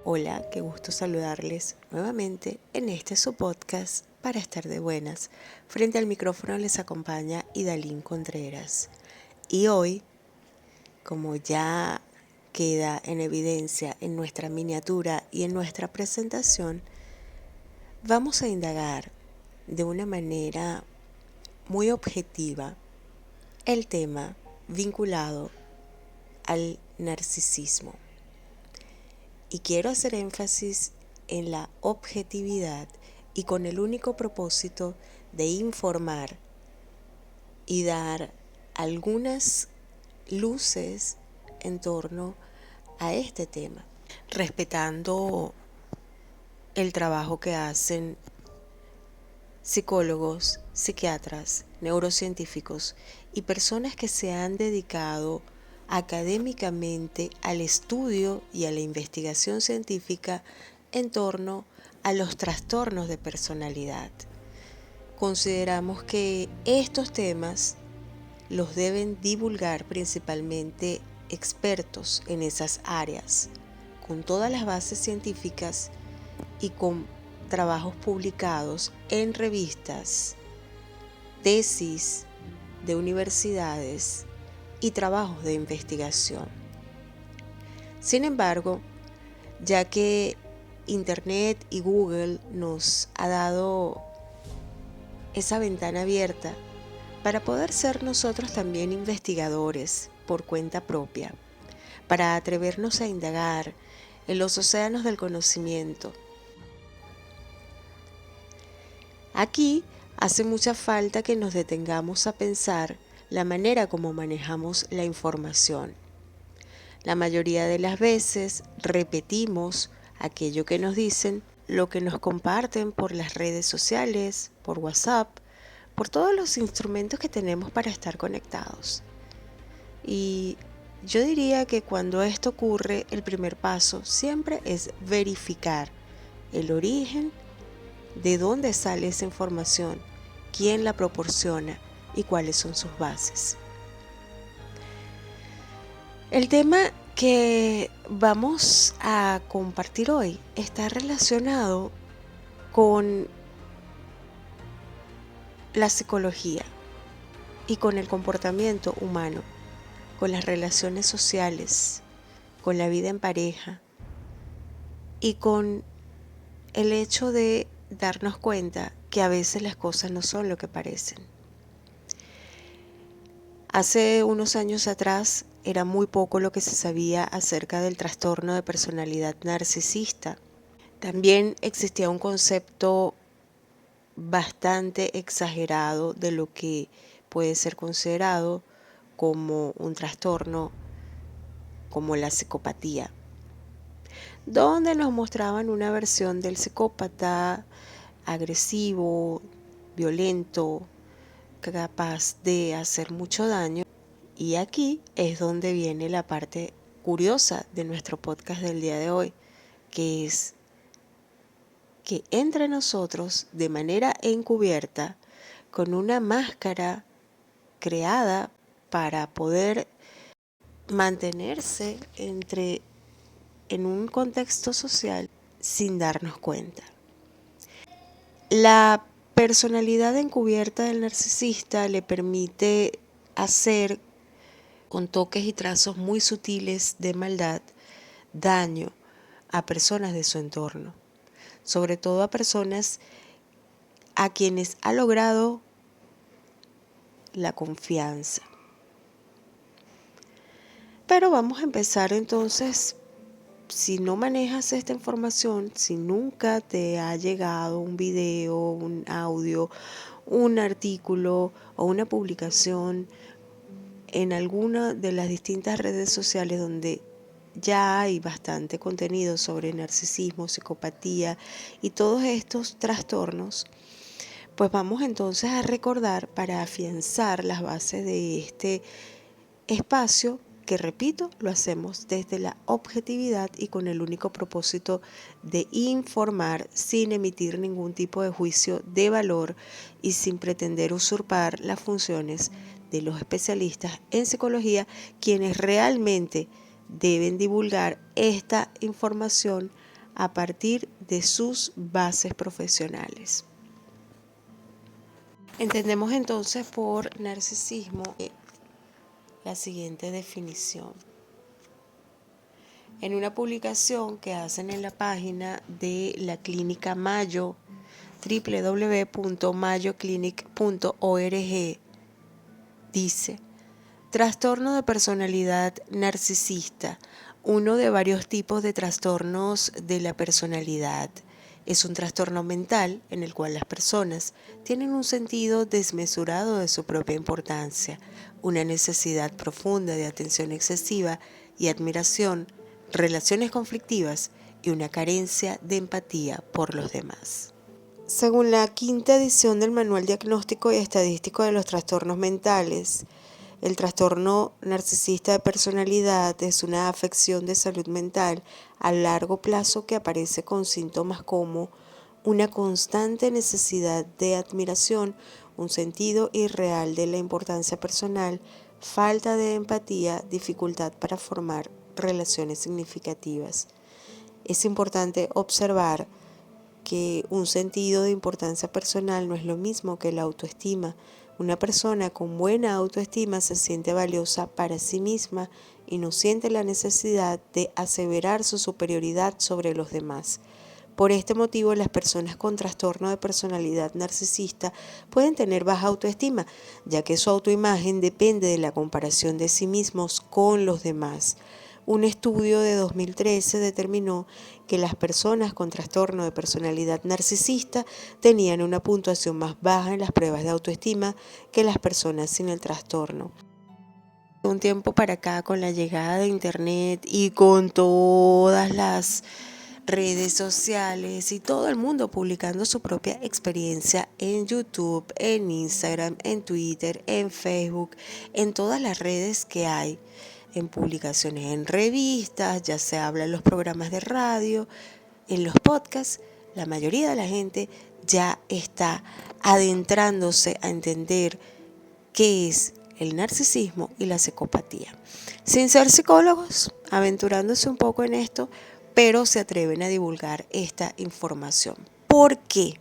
Hola, qué gusto saludarles nuevamente en este su podcast para estar de buenas. Frente al micrófono les acompaña Idalín Contreras. Y hoy, como ya queda en evidencia en nuestra miniatura y en nuestra presentación, vamos a indagar de una manera muy objetiva el tema vinculado al narcisismo. Y quiero hacer énfasis en la objetividad y con el único propósito de informar y dar algunas luces en torno a este tema, respetando el trabajo que hacen psicólogos, psiquiatras, neurocientíficos y personas que se han dedicado académicamente al estudio y a la investigación científica en torno a los trastornos de personalidad. Consideramos que estos temas los deben divulgar principalmente expertos en esas áreas, con todas las bases científicas y con trabajos publicados en revistas, tesis de universidades y trabajos de investigación. Sin embargo, ya que Internet y Google nos ha dado esa ventana abierta para poder ser nosotros también investigadores por cuenta propia, para atrevernos a indagar en los océanos del conocimiento. Aquí hace mucha falta que nos detengamos a pensar la manera como manejamos la información. La mayoría de las veces repetimos aquello que nos dicen, lo que nos comparten por las redes sociales, por WhatsApp, por todos los instrumentos que tenemos para estar conectados. Y yo diría que cuando esto ocurre, el primer paso siempre es verificar el origen, de dónde sale esa información, quién la proporciona y cuáles son sus bases. El tema que vamos a compartir hoy está relacionado con la psicología y con el comportamiento humano, con las relaciones sociales, con la vida en pareja y con el hecho de darnos cuenta que a veces las cosas no son lo que parecen. Hace unos años atrás era muy poco lo que se sabía acerca del trastorno de personalidad narcisista. También existía un concepto bastante exagerado de lo que puede ser considerado como un trastorno como la psicopatía, donde nos mostraban una versión del psicópata agresivo, violento, capaz de hacer mucho daño. Y aquí es donde viene la parte curiosa de nuestro podcast del día de hoy, que es que entre nosotros, de manera encubierta, con una máscara creada para poder mantenerse en un contexto social sin darnos cuenta. La personalidad encubierta del narcisista le permite hacer, con toques y trazos muy sutiles de maldad, daño a personas de su entorno, sobre todo a personas a quienes ha logrado la confianza. Pero vamos a empezar entonces. Si no manejas esta información, si nunca te ha llegado un video, un audio, un artículo o una publicación en alguna de las distintas redes sociales donde ya hay bastante contenido sobre narcisismo, psicopatía y todos estos trastornos, pues vamos entonces a recordar para afianzar las bases de este espacio que, repito, lo hacemos desde la objetividad y con el único propósito de informar sin emitir ningún tipo de juicio de valor y sin pretender usurpar las funciones de los especialistas en psicología, quienes realmente deben divulgar esta información a partir de sus bases profesionales. Entendemos entonces por narcisismo la siguiente definición. En una publicación que hacen en la página de la Clínica Mayo, www.mayoclinic.org, dice: trastorno de personalidad narcisista, uno de varios tipos de trastornos de la personalidad. Es un trastorno mental en el cual las personas tienen un sentido desmesurado de su propia importancia, una necesidad profunda de atención excesiva y admiración, relaciones conflictivas y una carencia de empatía por los demás. Según la quinta edición del Manual Diagnóstico y Estadístico de los Trastornos Mentales, el trastorno narcisista de personalidad es una afección de salud mental a largo plazo que aparece con síntomas como una constante necesidad de admiración, un sentido irreal de la importancia personal, falta de empatía, dificultad para formar relaciones significativas. Es importante observar que un sentido de importancia personal no es lo mismo que la autoestima. Una persona con buena autoestima se siente valiosa para sí misma y no siente la necesidad de aseverar su superioridad sobre los demás. Por este motivo, las personas con trastorno de personalidad narcisista pueden tener baja autoestima, ya que su autoimagen depende de la comparación de sí mismos con los demás. Un estudio de 2013 determinó que las personas con trastorno de personalidad narcisista tenían una puntuación más baja en las pruebas de autoestima que las personas sin el trastorno. De un tiempo para acá, con la llegada de Internet y con todas las redes sociales y todo el mundo publicando su propia experiencia en YouTube, en Instagram, en Twitter, en Facebook, en todas las redes que hay, en publicaciones en revistas, ya se habla en los programas de radio, en los podcasts, la mayoría de la gente ya está adentrándose a entender qué es el narcisismo y la psicopatía. Sin ser psicólogos, aventurándose un poco en esto, pero se atreven a divulgar esta información. ¿Por qué?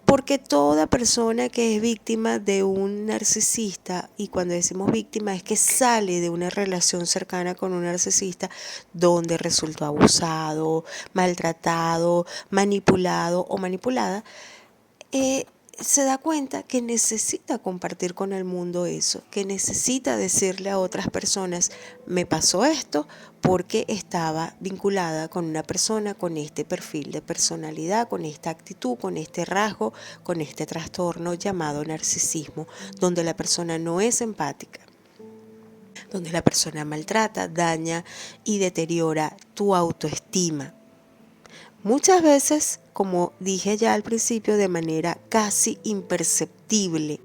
Porque toda persona que es víctima de un narcisista, y cuando decimos víctima es que sale de una relación cercana con un narcisista donde resultó abusado, maltratado, manipulado o manipulada, se da cuenta que necesita compartir con el mundo eso, que necesita decirle a otras personas: me pasó esto porque estaba vinculada con una persona con este perfil de personalidad, con esta actitud, con este rasgo, con este trastorno llamado narcisismo, donde la persona no es empática, donde la persona maltrata, daña y deteriora tu autoestima. Muchas veces, como dije ya al principio, de manera casi imperceptible.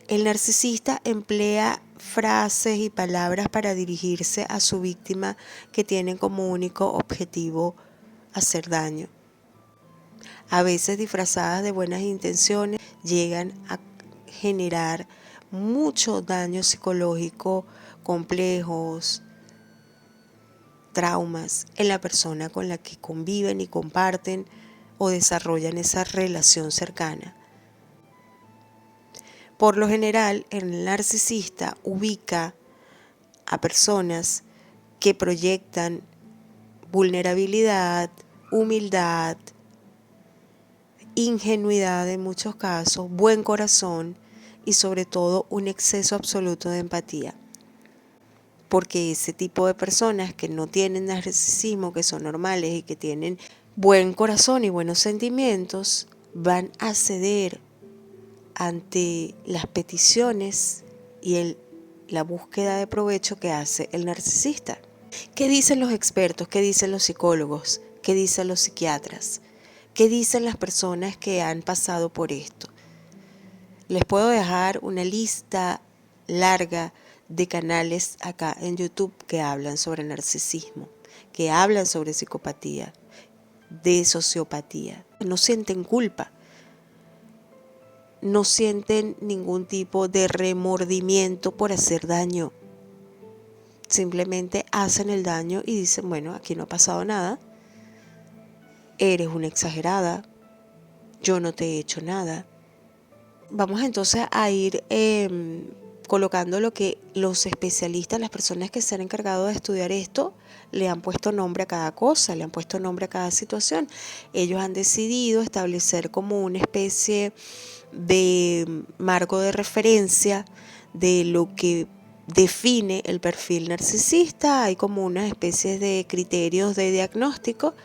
El narcisista emplea frases y palabras para dirigirse a su víctima que tienen como único objetivo hacer daño. A veces disfrazadas de buenas intenciones, llegan a generar mucho daño psicológico, complejos, traumas en la persona con la que conviven y comparten o desarrollan esa relación cercana. Por lo general, el narcisista ubica a personas que proyectan vulnerabilidad, humildad, ingenuidad en muchos casos, buen corazón y sobre todo un exceso absoluto de empatía. Porque ese tipo de personas que no tienen narcisismo, que son normales y que tienen buen corazón y buenos sentimientos, van a ceder ante las peticiones y la búsqueda de provecho que hace el narcisista. ¿Qué dicen los expertos? ¿Qué dicen los psicólogos? ¿Qué dicen los psiquiatras? ¿Qué dicen las personas que han pasado por esto? Les puedo dejar una lista larga de canales acá en YouTube que hablan sobre narcisismo, que hablan sobre psicopatía, de sociopatía. No sienten culpa, no sienten ningún tipo de remordimiento por hacer daño. Simplemente hacen el daño y dicen: bueno, aquí no ha pasado nada, eres una exagerada, yo no te he hecho nada. Vamos entonces a ir colocando lo que los especialistas, las personas que se han encargado de estudiar esto, le han puesto nombre a cada cosa, le han puesto nombre a cada situación. Ellos han decidido establecer como una especie de marco de referencia de lo que define el perfil narcisista. Hay como unas especies de criterios de diagnóstico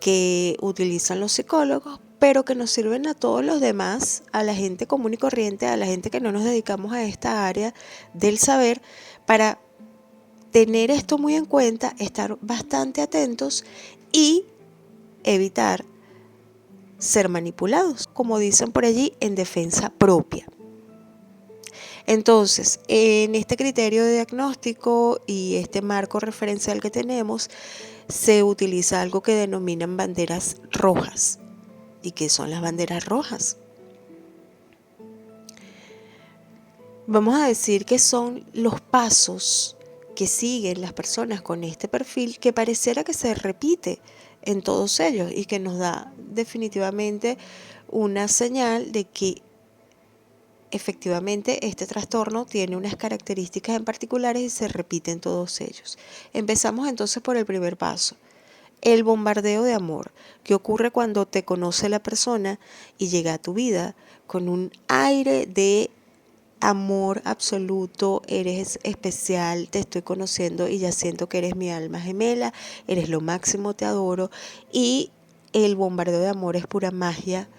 que utilizan los psicólogos, pero que nos sirven a todos los demás, a la gente común y corriente, a la gente que no nos dedicamos a esta área del saber, para tener esto muy en cuenta, estar bastante atentos y evitar ser manipulados, como dicen por allí, en defensa propia. Entonces, en este criterio de diagnóstico y este marco referencial que tenemos, se utiliza algo que denominan banderas rojas. ¿Y qué son las banderas rojas? Vamos a decir que son los pasos que siguen las personas con este perfil, que pareciera que se repite en todos ellos y que nos da definitivamente una señal de que efectivamente este trastorno tiene unas características en particulares y se repite en todos ellos. Empezamos entonces por el primer paso. El bombardeo de amor, que ocurre cuando te conoce la persona y llega a tu vida con un aire de amor absoluto, eres especial, te estoy conociendo y ya siento que eres mi alma gemela, eres lo máximo, te adoro, y el bombardeo de amor es pura magia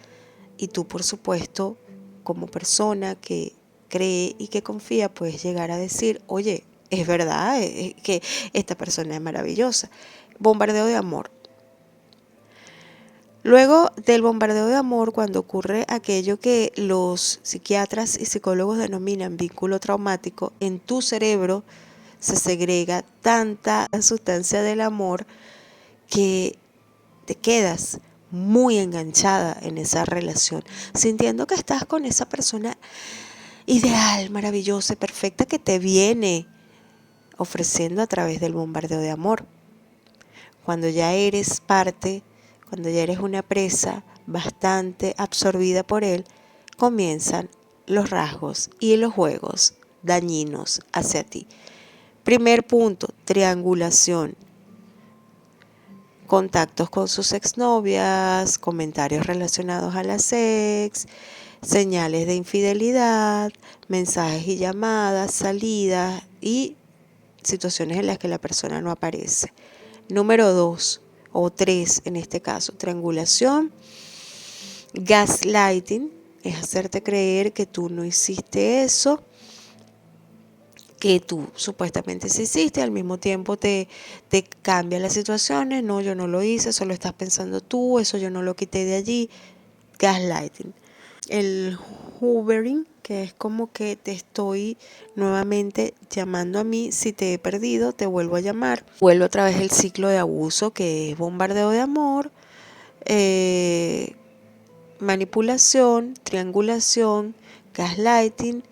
y tú, por supuesto, como persona que cree y que confía, puedes llegar a decir, oye, es verdad que esta persona es maravillosa. Bombardeo de amor. Luego del bombardeo de amor, cuando ocurre aquello que los psiquiatras y psicólogos denominan vínculo traumático, en tu cerebro se segrega tanta sustancia del amor que te quedas muy enganchada en esa relación, sintiendo que estás con esa persona ideal, maravillosa, perfecta que te viene ofreciendo a través del bombardeo de amor. Cuando ya eres parte, cuando ya eres una presa bastante absorbida por él, comienzan los rasgos y los juegos dañinos hacia ti. Primer punto, triangulación. Contactos con sus exnovias, comentarios relacionados a las ex, señales de infidelidad, mensajes y llamadas, salidas y situaciones en las que la persona no aparece. Número 2 o 3 en este caso, triangulación. Gaslighting es hacerte creer que tú no hiciste eso, que tú supuestamente sí hiciste, al mismo tiempo te cambia las situaciones, no, yo no lo hice, eso lo estás pensando tú, eso yo no lo quité de allí. Gaslighting. El hoovering, que es como que te estoy nuevamente llamando a mí, si te he perdido, te vuelvo a llamar. Vuelvo otra vez el ciclo de abuso, que es bombardeo de amor, manipulación, triangulación, gaslighting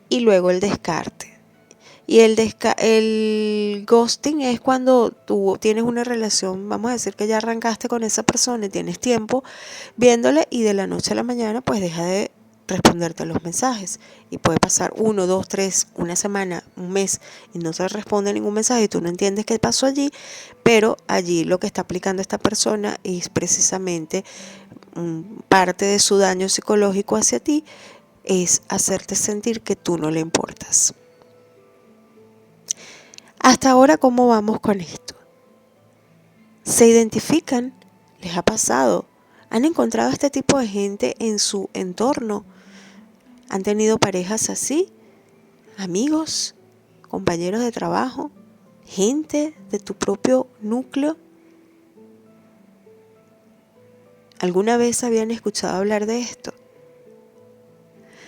y luego el descarte. Y el ghosting es cuando tú tienes una relación, vamos a decir que ya arrancaste con esa persona y tienes tiempo viéndole y de la noche a la mañana pues deja de responderte los mensajes. Y puede pasar 1, 2, 3, una semana, un mes y no se responde ningún mensaje y tú no entiendes qué pasó allí, pero allí lo que está aplicando esta persona es precisamente parte de su daño psicológico hacia ti, es hacerte sentir que tú no le importas. Hasta ahora, ¿cómo vamos con esto? ¿Se identifican? ¿Les ha pasado? ¿Han encontrado este tipo de gente en su entorno? ¿Han tenido parejas así? ¿Amigos? ¿Compañeros de trabajo? ¿Gente de tu propio núcleo? ¿Alguna vez habían escuchado hablar de esto?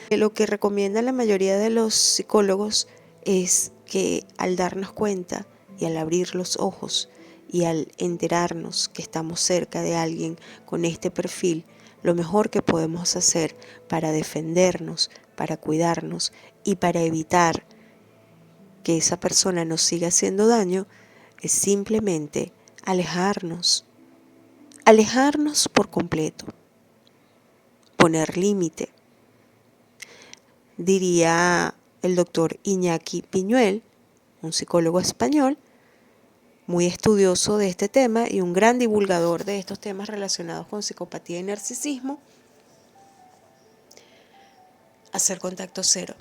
Lo que recomiendan la mayoría de los psicólogos es que al darnos cuenta y al abrir los ojos y al enterarnos que estamos cerca de alguien con este perfil, lo mejor que podemos hacer para defendernos, para cuidarnos y para evitar que esa persona nos siga haciendo daño es simplemente alejarnos, alejarnos por completo, poner límite. Diría el doctor Iñaki Piñuel, un psicólogo español, muy estudioso de este tema y un gran divulgador de estos temas relacionados con psicopatía y narcisismo, hacer contacto cero.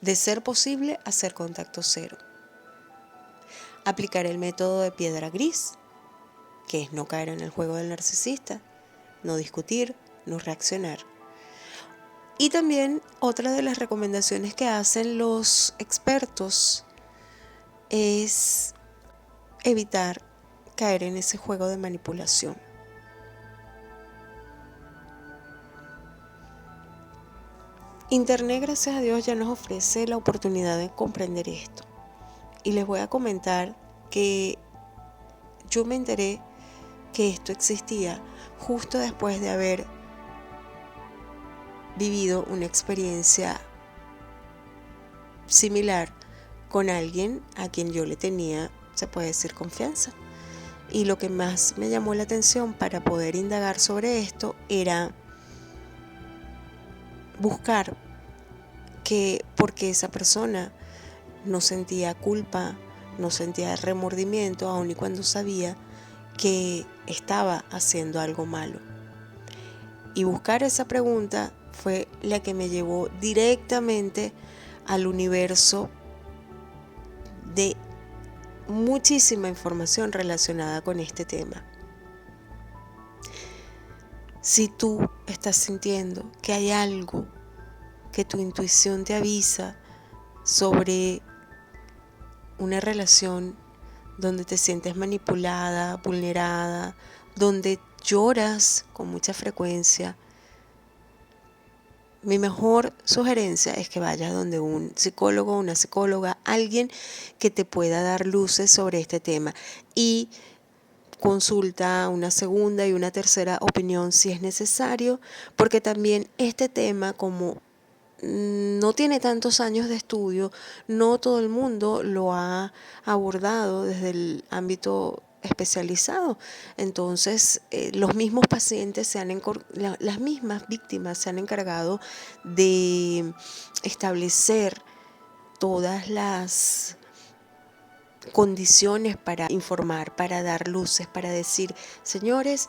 De ser posible, hacer contacto cero. Aplicar el método de piedra gris, que es no caer en el juego del narcisista, no discutir, no reaccionar. Y también otra de las recomendaciones que hacen los expertos es evitar caer en ese juego de manipulación. Internet, gracias a Dios, ya nos ofrece la oportunidad de comprender esto. Y les voy a comentar que yo me enteré que esto existía justo después de haber vivido una experiencia similar con alguien a quien yo le tenía, se puede decir, confianza. Y lo que más me llamó la atención para poder indagar sobre esto era buscar que porque esa persona no sentía culpa, no sentía remordimiento, aun y cuando sabía que estaba haciendo algo malo. Y buscar esa pregunta fue la que me llevó directamente al universo de muchísima información relacionada con este tema. Si tú estás sintiendo que hay algo que tu intuición te avisa sobre una relación donde te sientes manipulada, vulnerada, donde lloras con mucha frecuencia, mi mejor sugerencia es que vayas donde un psicólogo, una psicóloga, alguien que te pueda dar luces sobre este tema y consulta una segunda y una tercera opinión si es necesario, porque también este tema, como no tiene tantos años de estudio, no todo el mundo lo ha abordado desde el ámbito especializado. Entonces, los mismos pacientes las mismas víctimas se han encargado de establecer todas las condiciones para informar, para dar luces, para decir, señores,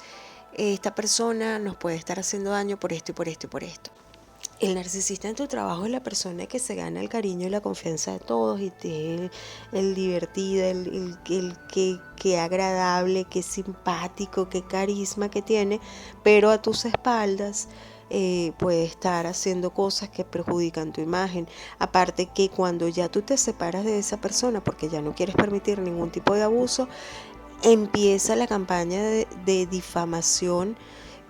esta persona nos puede estar haciendo daño por esto y por esto y por esto. El narcisista en tu trabajo es la persona que se gana el cariño y la confianza de todos y el divertido, el que agradable, que simpático, que carisma que tiene, pero a tus espaldas puede estar haciendo cosas que perjudican tu imagen. Aparte que cuando ya tú te separas de esa persona porque ya no quieres permitir ningún tipo de abuso, empieza la campaña de difamación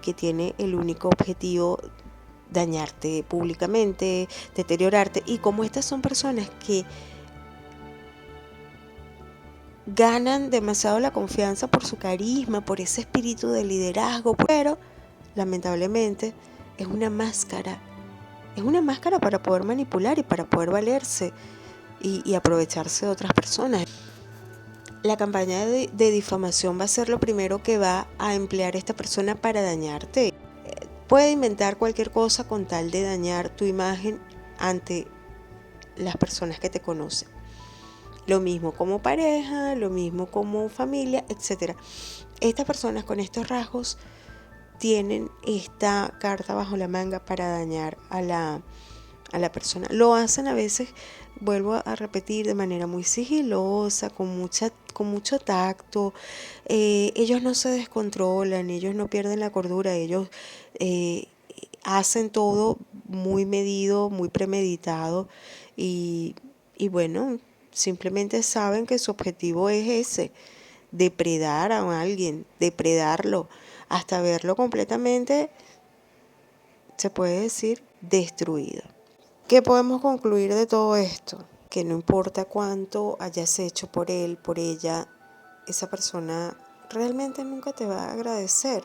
que tiene el único objetivo dañarte públicamente, deteriorarte. Y como estas son personas que ganan demasiado la confianza por su carisma, por ese espíritu de liderazgo, pero lamentablemente es una máscara para poder manipular y para poder valerse y aprovecharse de otras personas. La campaña de difamación va a ser lo primero que va a emplear esta persona para dañarte. Puede inventar cualquier cosa con tal de dañar tu imagen ante las personas que te conocen. Lo mismo como pareja, lo mismo como familia, etc. Estas personas con estos rasgos tienen esta carta bajo la manga para dañar a la persona. Lo hacen a veces, vuelvo a repetir, de manera muy sigilosa, con mucho tacto. Ellos no se descontrolan, ellos no pierden la cordura, ellos hacen todo muy medido, muy premeditado y bueno, simplemente saben que su objetivo es ese, depredar a alguien, depredarlo, hasta verlo completamente, se puede decir, destruido. ¿Qué podemos concluir de todo esto? Que no importa cuánto hayas hecho por él, por ella, esa persona realmente nunca te va a agradecer.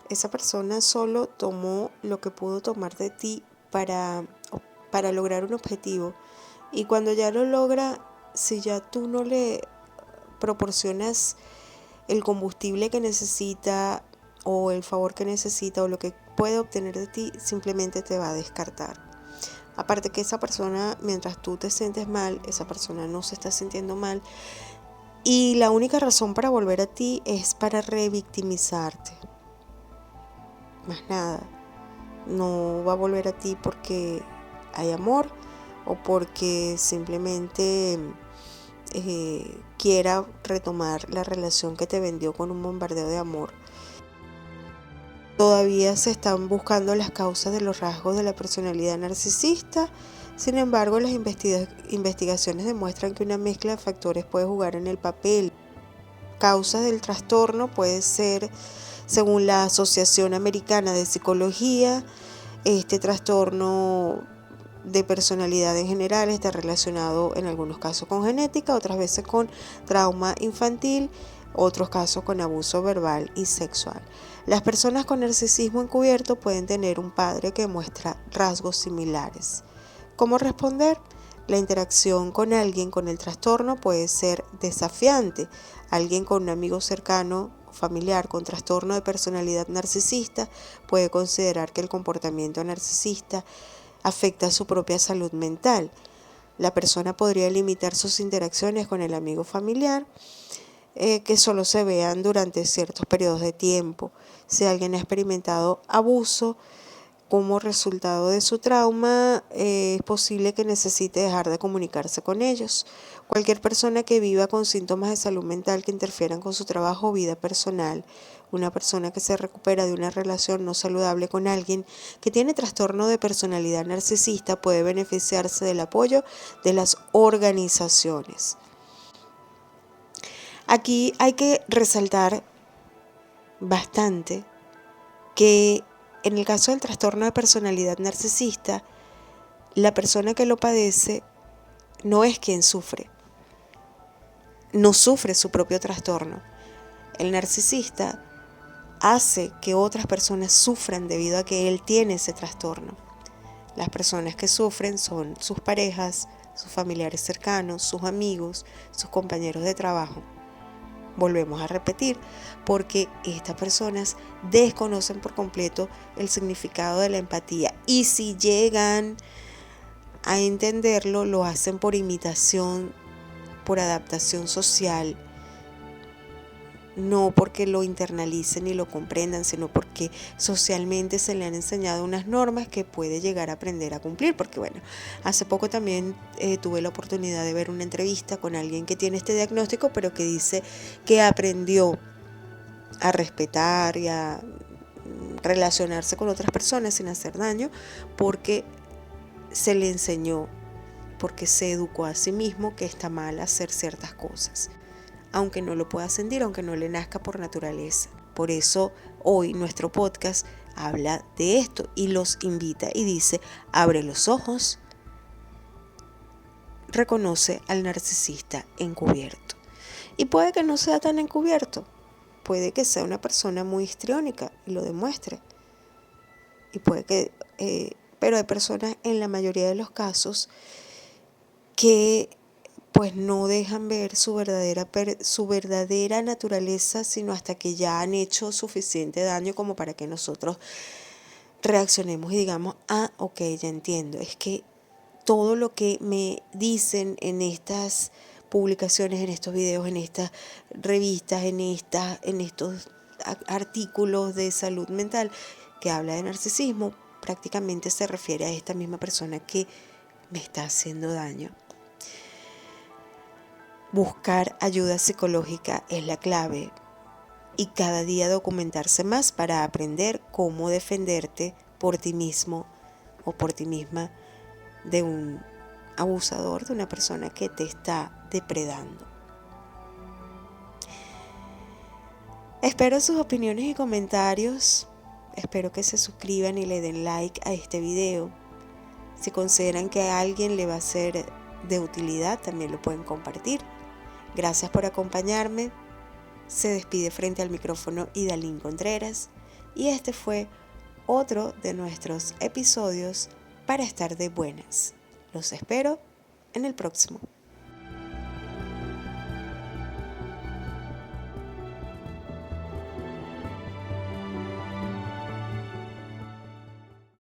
Esa persona solo tomó lo que pudo tomar de ti para lograr un objetivo. Y cuando ya lo logra, si ya tú no le proporcionas el combustible que necesita o el favor que necesita o lo que puede obtener de ti, simplemente te va a descartar. Aparte que esa persona, mientras tú te sientes mal, esa persona no se está sintiendo mal y la única razón para volver a ti es para revictimizarte. Más nada. No va a volver a ti porque hay amor o porque simplemente quiera retomar la relación que te vendió con un bombardeo de amor. Todavía se están buscando las causas de los rasgos de la personalidad narcisista. Sin embargo, las investigaciones demuestran que una mezcla de factores puede jugar en el papel. Causas del trastorno puede ser, según la Asociación Americana de Psicología, este trastorno de personalidad en general está relacionado en algunos casos con genética, otras veces con trauma infantil, otros casos con abuso verbal y sexual. Las personas con narcisismo encubierto pueden tener un padre que muestra rasgos similares. ¿Cómo responder? La interacción con alguien con el trastorno puede ser desafiante. Alguien con un amigo cercano o familiar con trastorno de personalidad narcisista puede considerar que el comportamiento narcisista afecta su propia salud mental. La persona podría limitar sus interacciones con el amigo familiar, que solo se vean durante ciertos periodos de tiempo. Si alguien ha experimentado abuso como resultado de su trauma, es posible que necesite dejar de comunicarse con ellos. Cualquier persona que viva con síntomas de salud mental que interfieran con su trabajo o vida personal, una persona que se recupera de una relación no saludable con alguien que tiene trastorno de personalidad narcisista puede beneficiarse del apoyo de las organizaciones. Aquí hay que resaltar bastante que en el caso del trastorno de personalidad narcisista, la persona que lo padece no es quien sufre, no sufre su propio trastorno. El narcisista hace que otras personas sufran debido a que él tiene ese trastorno. Las personas que sufren son sus parejas, sus familiares cercanos, sus amigos, sus compañeros de trabajo. Volvemos a repetir, porque estas personas desconocen por completo el significado de la empatía y si llegan a entenderlo, lo hacen por imitación, por adaptación social, no porque lo internalicen y lo comprendan, sino porque socialmente se le han enseñado unas normas que puede llegar a aprender a cumplir. Porque bueno, hace poco también tuve la oportunidad de ver una entrevista con alguien que tiene este diagnóstico, pero que dice que aprendió a respetar y a relacionarse con otras personas sin hacer daño, porque se le enseñó, porque se educó a sí mismo que está mal hacer ciertas cosas, aunque no lo pueda sentir, aunque no le nazca por naturaleza. Por eso hoy nuestro podcast habla de esto y los invita y dice, abre los ojos, reconoce al narcisista encubierto. Y puede que no sea tan encubierto, puede que sea una persona muy histriónica y lo demuestre. Y puede que, pero hay personas en la mayoría de los casos que pues no dejan ver su verdadera naturaleza, sino hasta que ya han hecho suficiente daño como para que nosotros reaccionemos y digamos, ok, ya entiendo, es que todo lo que me dicen en estas publicaciones, en estos videos, en estas revistas, en estos artículos de salud mental que habla de narcisismo, prácticamente se refiere a esta misma persona que me está haciendo daño. Buscar ayuda psicológica es la clave y cada día documentarse más para aprender cómo defenderte por ti mismo o por ti misma de un abusador, de una persona que te está depredando. Espero sus opiniones y comentarios. Espero que se suscriban y le den like a este video. Si consideran que a alguien le va a ser de utilidad, también lo pueden compartir. Gracias por acompañarme. Se despide frente al micrófono Idalín Contreras y este fue otro de nuestros episodios para estar de buenas. Los espero en el próximo.